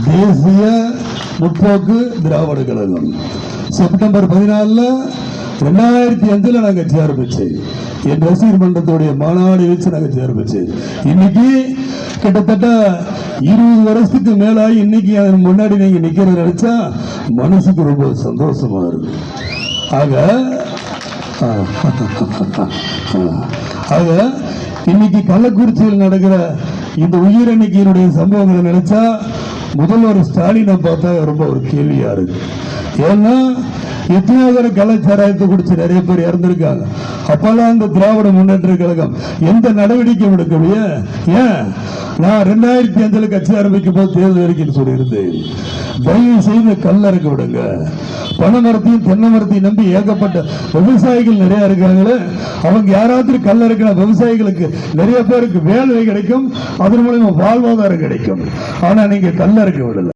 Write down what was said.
தேசிய முற்போக்கு திராவிட கழகம் செப்டம்பர் 14 2005 நான் கட்சி ஆரம்பிச்சேன். என் ரசிகர் மன்றத்துடைய மாநாடு வச்சு நான் கட்சி ஆரம்பிச்சேன். இன்னைக்கு கிட்டத்தட்ட 20 வருஷத்துக்கு மேலாகி இன்னைக்கு அதன் முன்னாடி நீங்க நிக்கிறத நினைச்சா மனசுக்கு ரொம்ப சந்தோஷமா இருக்கு. ஆக இன்னைக்கு கள்ளக்குறிச்சியில் நடக்கிற இந்த உயிர் எண்ணிக்கையினுடைய சம்பவங்களை நினைச்சா முதல்வர் ஸ்டாலினை பார்த்தா ரொம்ப ஒரு கேள்வியா இருக்கு. ஏன்னா எத்தனையோ தடவை கலாச்சாரத்தை குடிச்சு நிறைய பேர் இறந்திருக்காங்க. அப்பெல்லாம் அந்த திராவிட முன்னேற்ற கழகம் எந்த நடவடிக்கையும் எடுக்கலையே. ஏன் நான் 2005 கட்சி ஆரம்பிக்கும் போது தேர்தல் அறிக்கையில் சொல்லியிருந்தேன், தயவு செய்து கல்லறுக்க விடுங்க. பனைமரத்தையும் தென்னை மரத்தையும் நம்பி ஏகப்பட்ட விவசாயிகள் நிறைய இருக்காங்களே, அவங்க யாராவது கல்லறுக்கிற விவசாயிகளுக்கு நிறைய பேருக்கு வேலை கிடைக்கும், அதன் மூலமா வாழ்வாதாரம் கிடைக்கும். ஆனா நீங்க கல்லறுக்க விடல.